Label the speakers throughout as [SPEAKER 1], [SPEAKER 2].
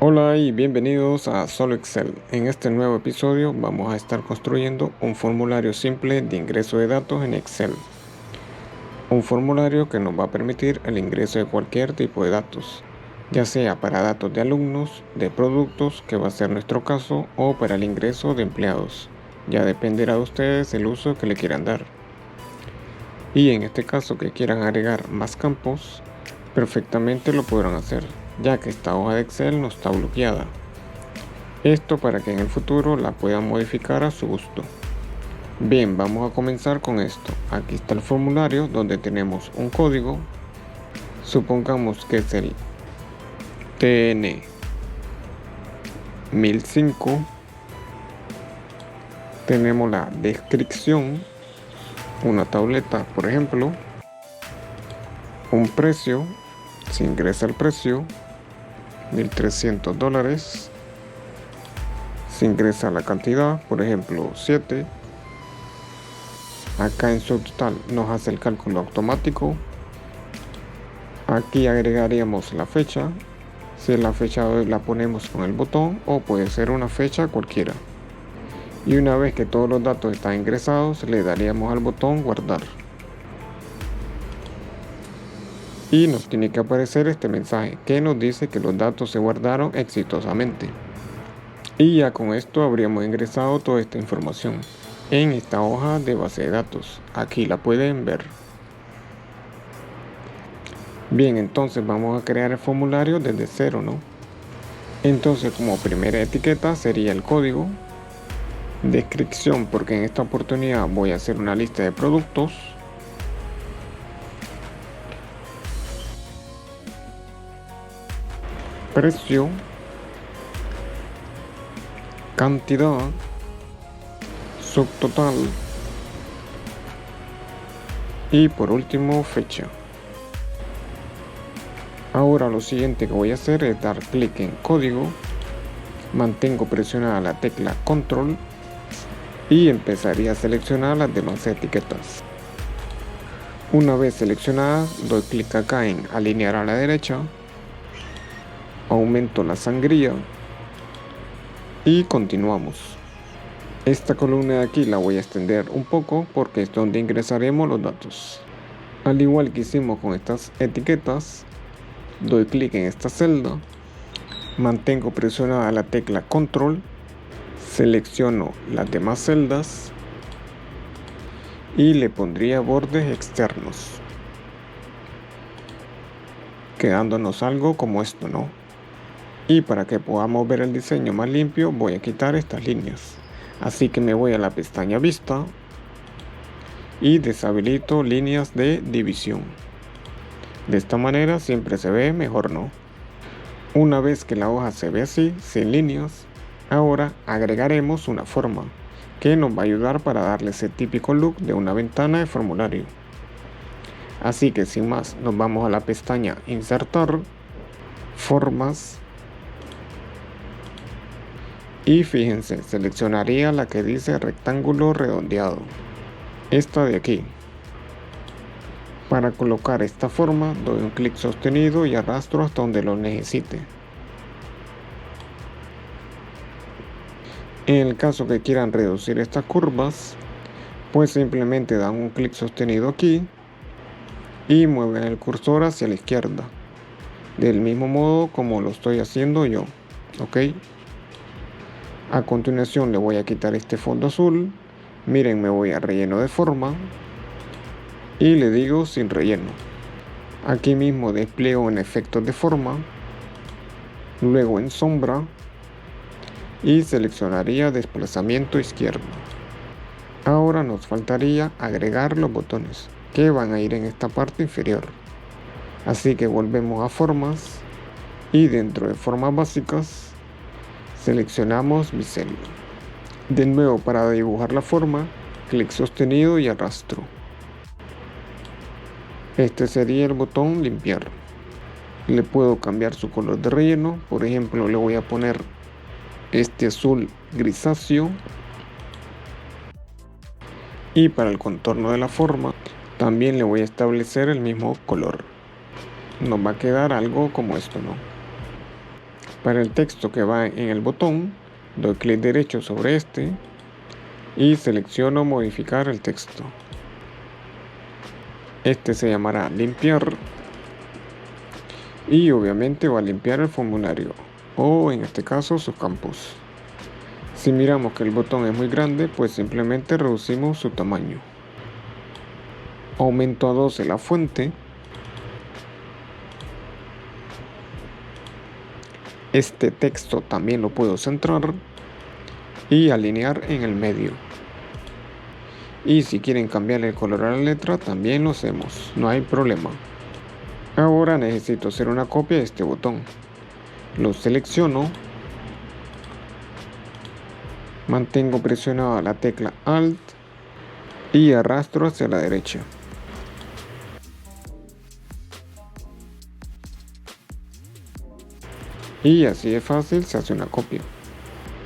[SPEAKER 1] Hola y bienvenidos a Solo Excel. En este nuevo episodio vamos a estar construyendo un formulario simple de ingreso de datos en Excel. Un formulario que nos va a permitir el ingreso de cualquier tipo de datos, ya sea para datos de alumnos, de productos, que va a ser nuestro caso, o para el ingreso de empleados. Ya dependerá de ustedes el uso que le quieran dar. Y en este caso que quieran agregar más campos, perfectamente lo podrán hacer, ya que esta hoja de Excel no está bloqueada. Esto para que en el futuro la puedan modificar a su gusto. Bien, vamos a comenzar con esto. Aquí está el formulario donde tenemos un código. Supongamos que es el TN 1005. Tenemos la descripción, una tableta por ejemplo, un precio, se ingresa el precio, $1,300. Se ingresa la cantidad, por ejemplo 7. Acá en su total nos hace el cálculo automático. Aquí agregaríamos la fecha. Si la fecha de hoy la ponemos con el botón, o puede ser una fecha cualquiera. Y una vez que todos los datos están ingresados, le daríamos al botón guardar. Y nos tiene que aparecer este mensaje que nos dice que los datos se guardaron exitosamente. Y ya con esto habríamos ingresado toda esta información en esta hoja de base de datos. Aquí la pueden ver. Bien, entonces vamos a crear el formulario desde cero, ¿no? Entonces, como primera etiqueta sería el código. Descripción, porque en esta oportunidad voy a hacer una lista de productos. Precio. Cantidad. Subtotal. Y por último, fecha. Ahora lo siguiente que voy a hacer es dar clic en código, mantengo presionada la tecla control y empezaría a seleccionar las demás etiquetas. Una vez seleccionadas, doy clic acá en alinear a la derecha, aumento la sangría y continuamos. Esta columna de aquí la voy a extender un poco porque es donde ingresaremos los datos. Al igual que hicimos con estas etiquetas, doy clic en esta celda, mantengo presionada la tecla control, selecciono las demás celdas y le pondría bordes externos, quedándonos algo como esto, ¿no? Y para que podamos ver el diseño más limpio, voy a quitar estas líneas. Así que me voy a la pestaña Vista y deshabilito líneas de división. De esta manera siempre se ve mejor, ¿no? Una vez que la hoja se ve así, sin líneas, ahora agregaremos una forma que nos va a ayudar para darle ese típico look de una ventana de formulario. Así que sin más, nos vamos a la pestaña Insertar, Formas, y fíjense, seleccionaría la que dice rectángulo redondeado, esta de aquí. Para colocar esta forma, doy un clic sostenido y arrastro hasta donde lo necesite. En el caso que quieran reducir estas curvas, pues simplemente dan un clic sostenido aquí y mueven el cursor hacia la izquierda, del mismo modo como lo estoy haciendo yo, ¿ok? A continuación le voy a quitar este fondo azul. Miren, me voy a relleno de forma y le digo sin relleno. Aquí mismo despliego en efectos de forma, luego en sombra y seleccionaría desplazamiento izquierdo. Ahora nos faltaría agregar los botones que van a ir en esta parte inferior. Así que volvemos a formas y dentro de formas básicas seleccionamos bisel. De nuevo, para dibujar la forma, clic sostenido y arrastro. Este sería el botón limpiar. Le puedo cambiar su color de relleno. Por ejemplo, le voy a poner este azul grisáceo. Y para el contorno de la forma, también le voy a establecer el mismo color. Nos va a quedar algo como esto, ¿no? Para el texto que va en el botón, doy clic derecho sobre este y selecciono modificar el texto. Este se llamará limpiar y obviamente va a limpiar el formulario o en este caso sus campos. Si miramos que el botón es muy grande, pues simplemente reducimos su tamaño. Aumento a 12 la fuente. Este texto también lo puedo centrar y alinear en el medio. Y si quieren cambiar el color a la letra, también lo hacemos, no hay problema. Ahora necesito hacer una copia de este botón. Lo selecciono, mantengo presionada la tecla Alt y arrastro hacia la derecha. Y así de fácil se hace una copia.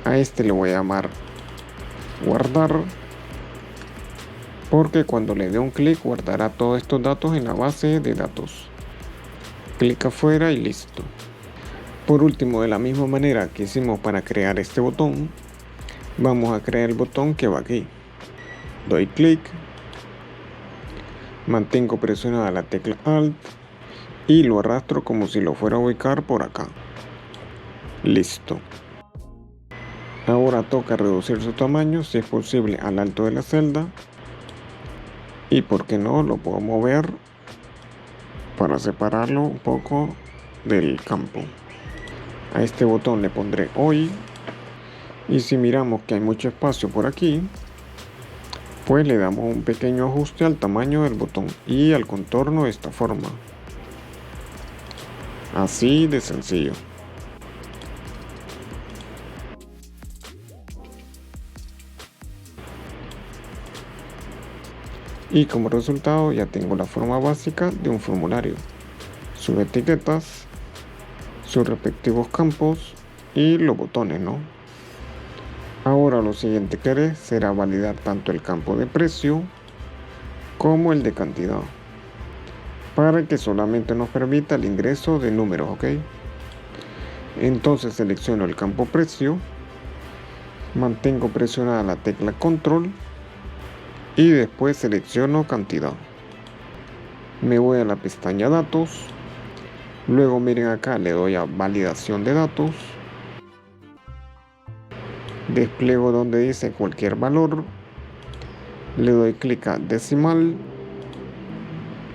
[SPEAKER 1] A este le voy a llamar guardar, porque cuando le dé un clic guardará todos estos datos en la base de datos. Clic afuera y listo. Por último, de la misma manera que hicimos para crear este botón, vamos a crear el botón que va aquí. Doy clic, mantengo presionada la tecla Alt y lo arrastro como si lo fuera a ubicar por acá. Listo. Ahora toca reducir su tamaño, si es posible, al alto de la celda. Y por qué no, lo puedo mover para separarlo un poco del campo. A este botón le pondré hoy. Y si miramos que hay mucho espacio por aquí, pues le damos un pequeño ajuste al tamaño del botón y al contorno de esta forma. Así de sencillo. Y como resultado ya tengo la forma básica de un formulario, sus etiquetas, sus respectivos campos y los botones, ¿no? Ahora lo siguiente que haré será validar tanto el campo de precio como el de cantidad, para que solamente nos permita el ingreso de números, ¿ok? Entonces selecciono el campo precio, mantengo presionada la tecla control y después selecciono cantidad. Me voy a la pestaña datos, luego miren acá, le doy a validación de datos, despliego donde dice cualquier valor, le doy clic a decimal,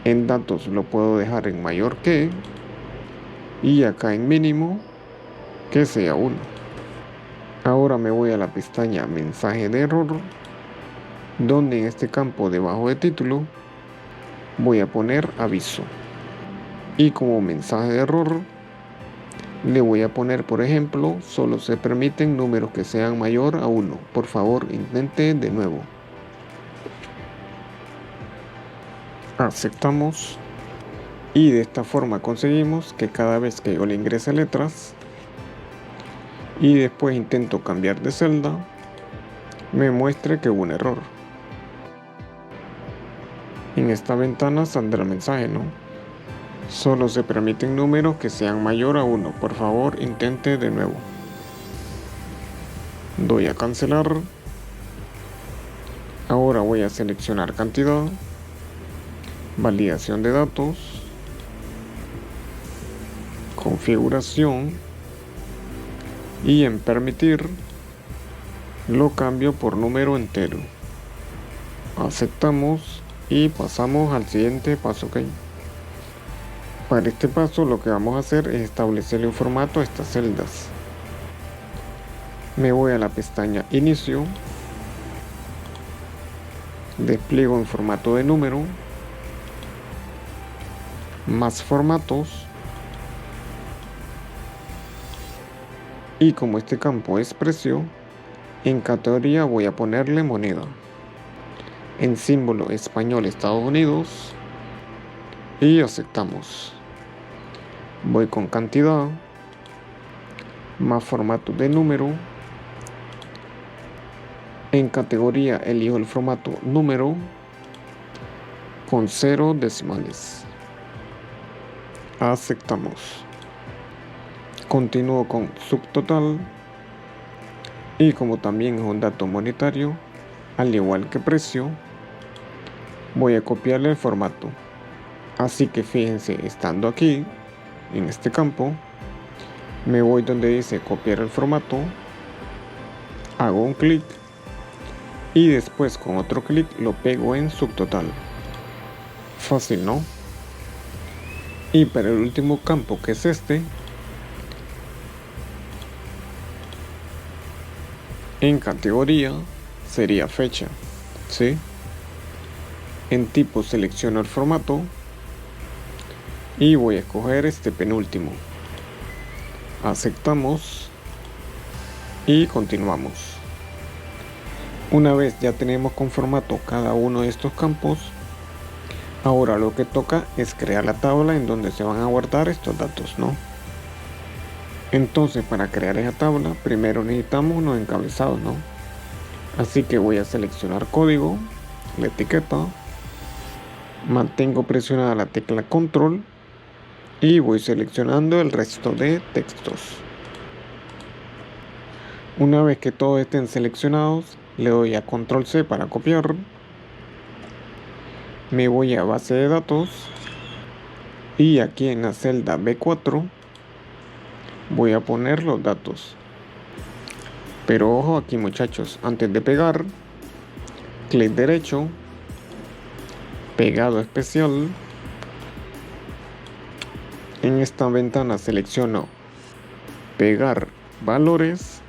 [SPEAKER 1] en datos lo puedo dejar en mayor que y acá en mínimo que sea 1. Ahora me voy a la pestaña mensaje de error, donde en este campo debajo de título voy a poner aviso y como mensaje de error le voy a poner, por ejemplo, solo se permiten números que sean mayor a 1, por favor intente de nuevo. Aceptamos y de esta forma conseguimos que cada vez que yo le ingrese letras y después intento cambiar de celda, me muestre que hubo un error. En esta ventana saldrá el mensaje, ¿no? Solo se permiten números que sean mayor a 1. Por favor, intente de nuevo. Doy a cancelar. Ahora voy a seleccionar cantidad, validación de datos, configuración y en permitir lo cambio por número entero. Aceptamos y pasamos al siguiente paso, ¿ok? Para este paso lo que vamos a hacer es establecerle un formato a estas celdas. Me voy a la pestaña inicio, despliego en formato de número, más formatos, y como este campo es precio, en categoría voy a ponerle moneda, en símbolo español Estados Unidos y aceptamos. Voy con cantidad, más formato de número, en categoría elijo el formato número con 0 decimales. Aceptamos. Continúo con subtotal y como también es un dato monetario, al igual que precio, voy a copiarle el formato. Así que fíjense, estando aquí en este campo, me voy donde dice copiar el formato, hago un clic y después con otro clic lo pego en subtotal. Fácil, ¿no? Y para el último campo, que es este, en categoría sería fecha, ¿sí? En tipo selecciono el formato y voy a escoger este penúltimo. Aceptamos y continuamos. Una vez ya tenemos con formato cada uno de estos campos, ahora lo que toca es crear la tabla en donde se van a guardar estos datos, ¿no? Entonces, para crear esa tabla, primero necesitamos unos encabezados, ¿no? Así que voy a seleccionar código, la etiqueta, mantengo presionada la tecla control y voy seleccionando el resto de textos. Una vez que todos estén seleccionados, le doy a control C para copiar. Me voy a base de datos y aquí en la celda B4 voy a poner los datos. Pero ojo aquí, muchachos, antes de pegar, clic derecho, pegado especial. En esta ventana selecciono pegar valores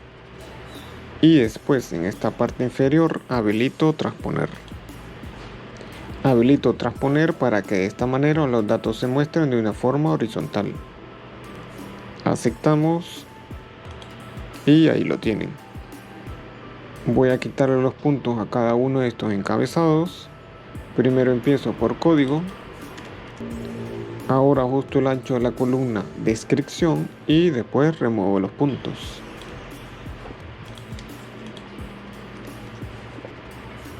[SPEAKER 1] y después en esta parte inferior habilito transponer. Habilito transponer para que de esta manera los datos se muestren de una forma horizontal. Aceptamos y ahí lo tienen. Voy a quitarle los puntos a cada uno de estos encabezados. Primero empiezo por código. Ahora ajusto el ancho de la columna descripción y después remuevo los puntos.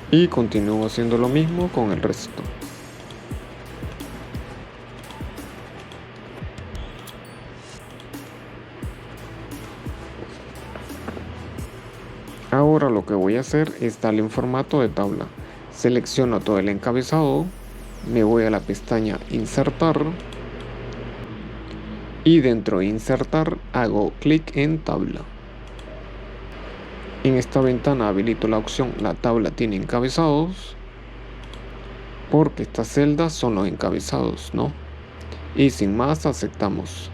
[SPEAKER 1] Y continúo haciendo lo mismo con el resto. Ahora lo que voy a hacer es darle un formato de tabla. Selecciono todo el encabezado, me voy a la pestaña insertar y dentro de insertar hago clic en tabla. En esta ventana habilito la opción la tabla tiene encabezados porque estas celdas son los encabezados, ¿no? Y sin más aceptamos.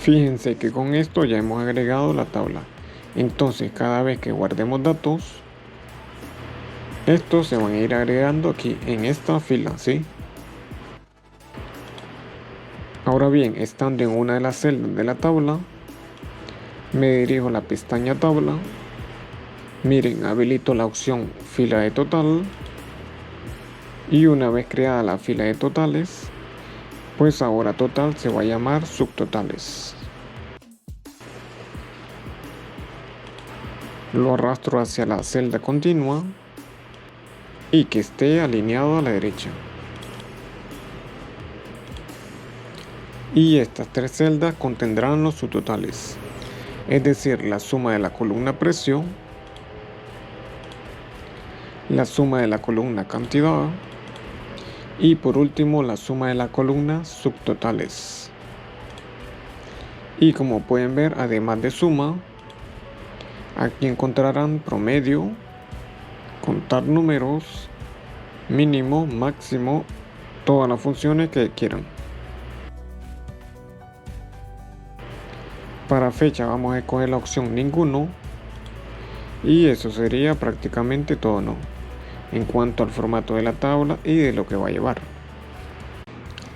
[SPEAKER 1] Fíjense que con esto ya hemos agregado la tabla. Entonces cada vez que guardemos datos, estos se van a ir agregando aquí en esta fila, ¿sí? Ahora bien, estando en una de las celdas de la tabla, me dirijo a la pestaña tabla. Miren, habilito la opción fila de total. Y una vez creada la fila de totales, pues ahora total se va a llamar subtotales. Lo arrastro hacia la celda continua y que esté alineado a la derecha. Y estas tres celdas contendrán los subtotales, es decir, la suma de la columna precio, la suma de la columna cantidad y por último la suma de la columna subtotales. Y como pueden ver, además de suma, aquí encontrarán promedio, contar números, mínimo, máximo, todas las funciones que quieran. Para fecha vamos a escoger la opción ninguno y eso sería prácticamente todo, ¿no? En cuanto al formato de la tabla y de lo que va a llevar.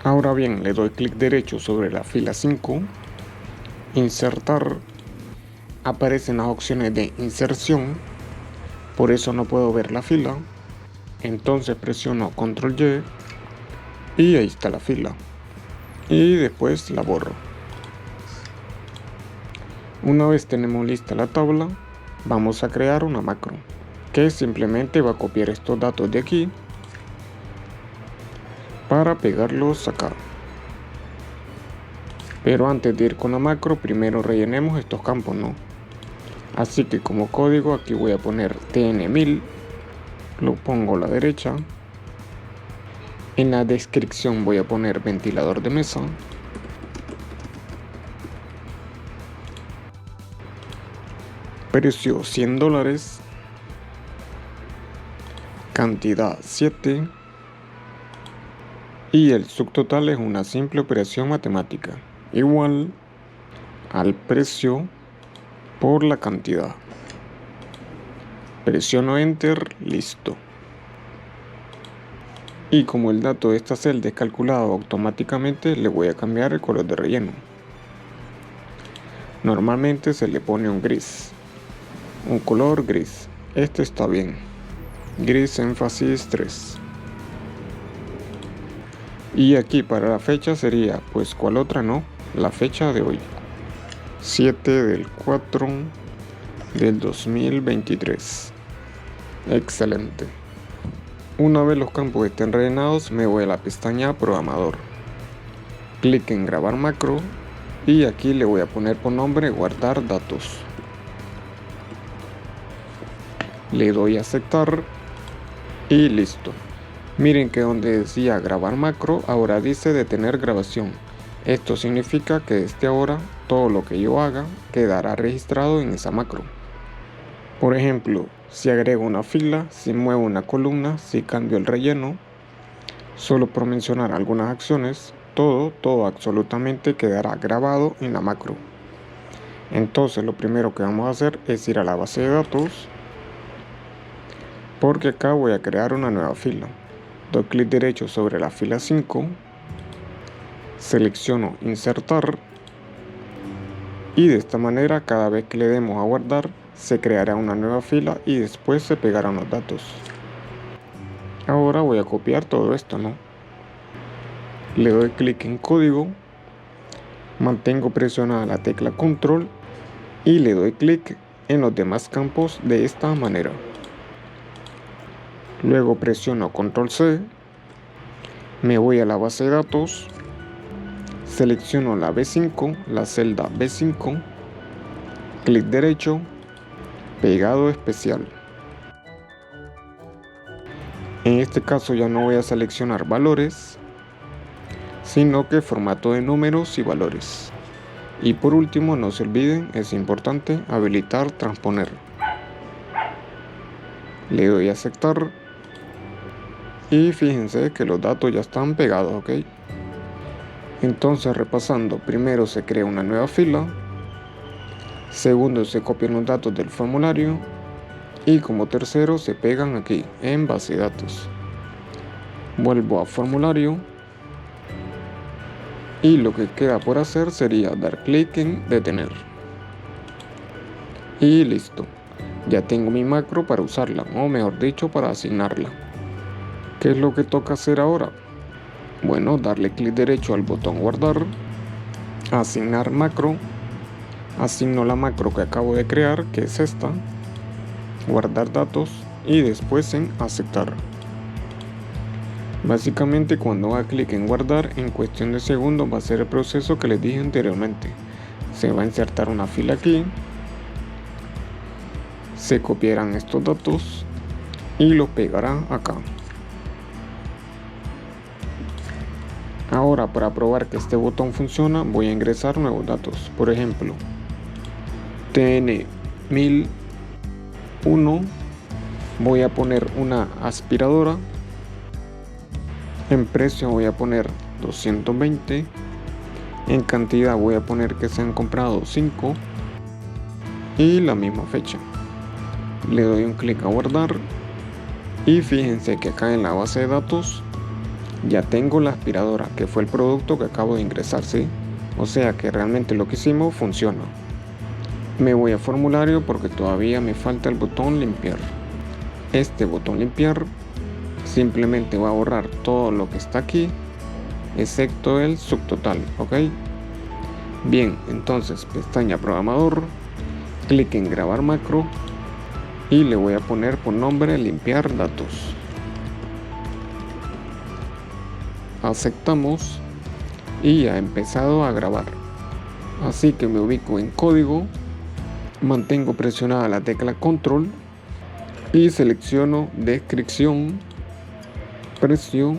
[SPEAKER 1] Ahora bien, le doy clic derecho sobre la fila 5, insertar, aparecen las opciones de inserción, por eso no puedo ver la fila, entonces presiono control Y y ahí está la fila y después la borro. Una vez tenemos lista la tabla, vamos a crear una macro que simplemente va a copiar estos datos de aquí para pegarlos acá. Pero antes de ir con la macro, primero rellenemos estos campos, ¿no? Así que como código aquí voy a poner TN1000, lo pongo a la derecha. En la descripción voy a poner ventilador de mesa. Precio $100. Cantidad 7. Y el subtotal es una simple operación matemática, igual al precio por la cantidad. Presiono Enter, listo. Y como el dato de esta celda es calculado automáticamente, le voy a cambiar el color de relleno. Normalmente se le pone un gris, un color gris. Este está bien, gris énfasis 3. Y aquí para la fecha sería, pues cuál otra no, la fecha de hoy, 7/4/2023. Excelente. Una vez los campos estén rellenados, me voy a la pestaña Programador. Clic en Grabar macro y aquí le voy a poner por nombre Guardar datos. Le doy a aceptar y listo. Miren que donde decía Grabar macro, ahora dice Detener grabación. Esto significa que desde ahora todo lo que yo haga quedará registrado en esa macro. Por ejemplo, si agrego una fila, si muevo una columna, si cambio el relleno, solo por mencionar algunas acciones, todo absolutamente quedará grabado en la macro. Entonces lo primero que vamos a hacer es ir a la base de datos, porque acá voy a crear una nueva fila. Doy clic derecho sobre la fila 5, selecciono insertar y de esta manera cada vez que le demos a guardar se creará una nueva fila y después se pegarán los datos. Ahora voy a copiar todo esto, ¿no? Le doy clic en código, mantengo presionada la tecla control y le doy clic en los demás campos de esta manera. Luego presiono control C, me voy a la base de datos, selecciono la B5, la celda B5, clic derecho, pegado especial. En este caso ya no voy a seleccionar valores, sino que formato de números y valores. Y por último, no se olviden, es importante habilitar transponer. Le doy a aceptar y fíjense que los datos ya están pegados, ¿ok? Entonces, repasando, primero se crea una nueva fila, segundo se copian los datos del formulario y como tercero se pegan aquí en base de datos. Vuelvo a formulario y lo que queda por hacer sería dar clic en detener y listo. Ya tengo mi macro para usarla, o mejor dicho, para asignarla. ¿Qué es lo que toca hacer ahora? Bueno, darle clic derecho al botón guardar, asignar macro, asigno la macro que acabo de crear, que es esta, guardar datos y después en aceptar. Básicamente cuando haga clic en guardar, en cuestión de segundos va a ser el proceso que les dije anteriormente. Se va a insertar una fila aquí, se copiarán estos datos y los pegará acá. Ahora, para probar que este botón funciona, voy a ingresar nuevos datos. Por ejemplo, TN1001, voy a poner una aspiradora. En precio voy a poner 220. En cantidad voy a poner que se han comprado 5. Y la misma fecha. Le doy un clic a guardar. Y fíjense que acá en la base de datos ya tengo la aspiradora, que fue el producto que acabo de ingresar, ¿sí? O sea que realmente lo que hicimos funciona. Me voy a formulario porque todavía me falta el botón limpiar. Este botón limpiar simplemente va a borrar todo lo que está aquí, excepto el subtotal, ¿ok? Bien, entonces pestaña programador, clic en grabar macro y le voy a poner por nombre limpiar datos. Aceptamos y ha empezado a grabar. Así que me ubico en código, mantengo presionada la tecla control y selecciono descripción, precio,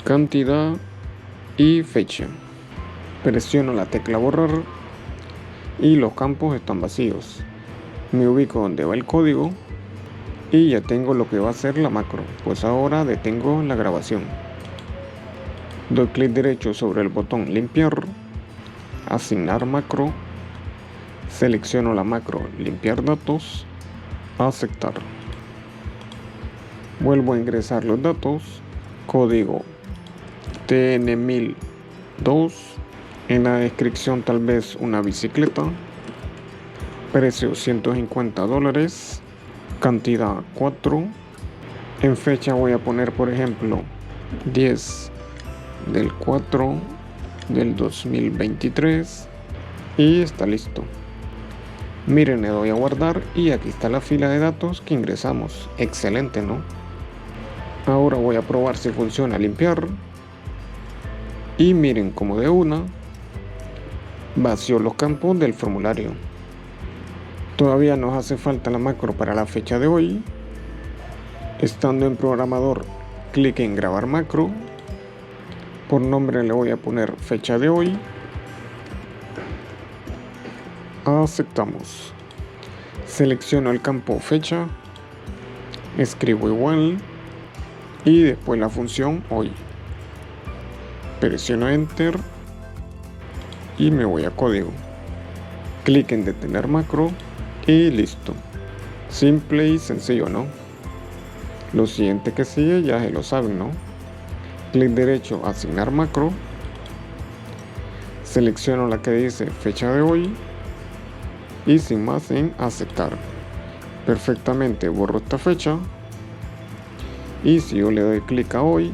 [SPEAKER 1] cantidad y fecha. Presiono la tecla borrar y los campos están vacíos. Me ubico donde va el código y ya tengo lo que va a ser la macro. Pues ahora detengo la grabación. Doy clic derecho sobre el botón limpiar, asignar macro, selecciono la macro limpiar datos, aceptar. Vuelvo a ingresar los datos, código TN1002, en la descripción tal vez una bicicleta, precio $150, cantidad 4, en fecha voy a poner por ejemplo 10/4/2023 y está listo. Miren, le doy a guardar y aquí está la fila de datos que ingresamos. Excelente, ¿no? Ahora voy a probar si funciona limpiar y miren como de una vació los campos del formulario. Todavía nos hace falta la macro para la fecha de hoy. Estando en programador, clic en grabar macro. Por nombre le voy a poner fecha de hoy. Aceptamos. Selecciono el campo fecha, escribo igual y después la función hoy. Presiono enter y me voy a código. Clic en detener macro y listo. Simple y sencillo, ¿no? Lo siguiente que sigue ya se lo saben, ¿no? Clic derecho, asignar macro. Selecciono la que dice fecha de hoy y sin más en aceptar. Perfectamente borro esta fecha y si yo le doy clic a hoy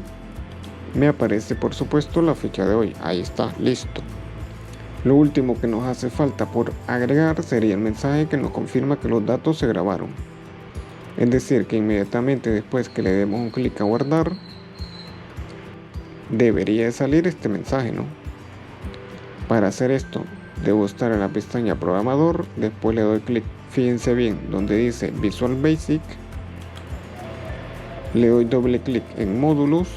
[SPEAKER 1] me aparece por supuesto la fecha de hoy. Ahí está, listo. Lo último que nos hace falta por agregar sería el mensaje que nos confirma que los datos se grabaron. Es decir, que inmediatamente después que le demos un clic a guardar debería de salir este mensaje, ¿no? Para hacer esto debo estar en la pestaña programador, después le doy clic, fíjense bien, donde dice Visual Basic, le doy doble clic en módulos,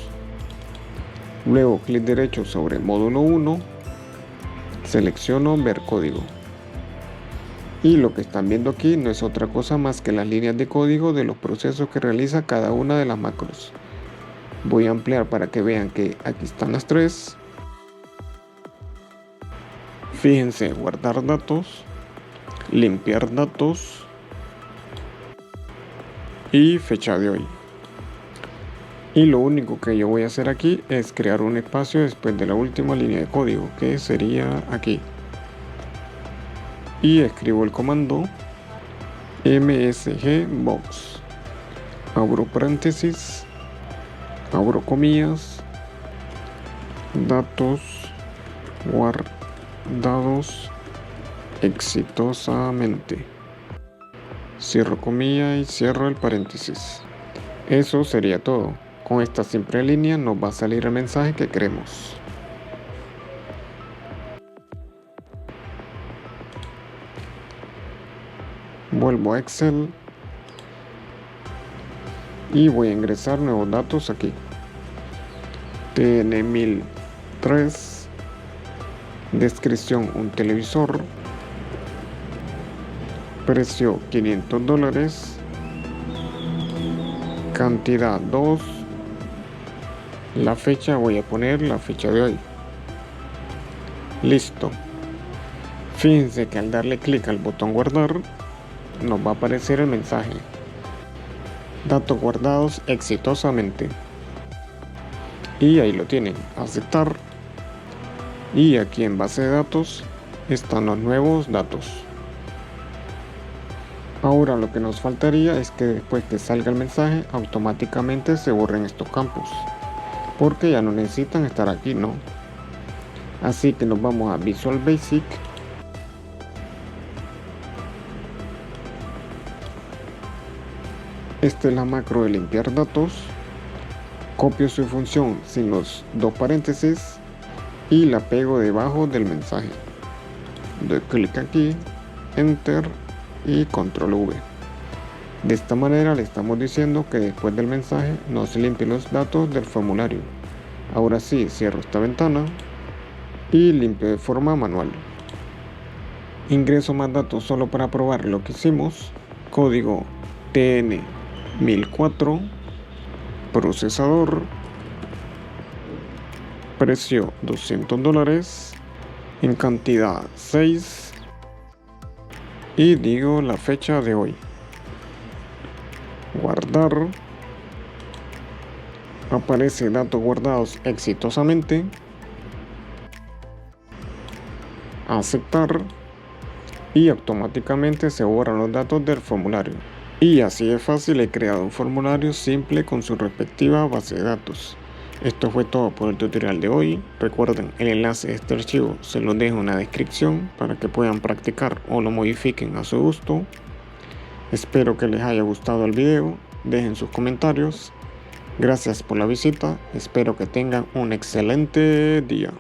[SPEAKER 1] luego clic derecho sobre módulo 1, selecciono ver código. Y lo que están viendo aquí no es otra cosa más que las líneas de código de los procesos que realiza cada una de las macros. Voy a ampliar para que vean que aquí están las tres. Fíjense, guardar datos, limpiar datos y fecha de hoy. Y lo único que yo voy a hacer aquí es crear un espacio después de la última línea de código, que sería aquí. Y escribo el comando msgbox, abro paréntesis, abro comillas, datos guardados exitosamente, cierro comilla y cierro el paréntesis. Eso sería todo. Con esta simple línea nos va a salir el mensaje que queremos. Vuelvo a Excel y voy a ingresar nuevos datos aquí. TN1003, descripción un televisor, precio $500, cantidad 2, la fecha voy a poner la fecha de hoy. Listo. Fíjense que al darle clic al botón guardar nos va a aparecer el mensaje: datos guardados exitosamente. Y ahí lo tienen, aceptar. Y aquí en base de datos están los nuevos datos. Ahora lo que nos faltaría es que después que salga el mensaje automáticamente se borren estos campos, porque ya no necesitan estar aquí, ¿no? Así que nos vamos a Visual Basic, esta es la macro de limpiar datos, copio su función sin los dos paréntesis y la pego debajo del mensaje. doy clic aquí, enter y control V. De esta manera le estamos diciendo que después del mensaje no se limpien los datos del formulario. Ahora sí, cierro esta ventana y limpio de forma manual. Ingreso más datos solo para probar lo que hicimos. Código TN1004, procesador, precio $200, en cantidad 6 y digo la fecha de hoy. Guardar. Aparece datos guardados exitosamente. Aceptar. Y automáticamente se borran los datos del formulario. Y así de fácil he creado un formulario simple con su respectiva base de datos. Esto fue todo por el tutorial de hoy. Recuerden, el enlace de este archivo se los dejo en la descripción para que puedan practicar o lo modifiquen a su gusto. Espero que les haya gustado el video. Dejen sus comentarios. Gracias por la visita. Espero que tengan un excelente día.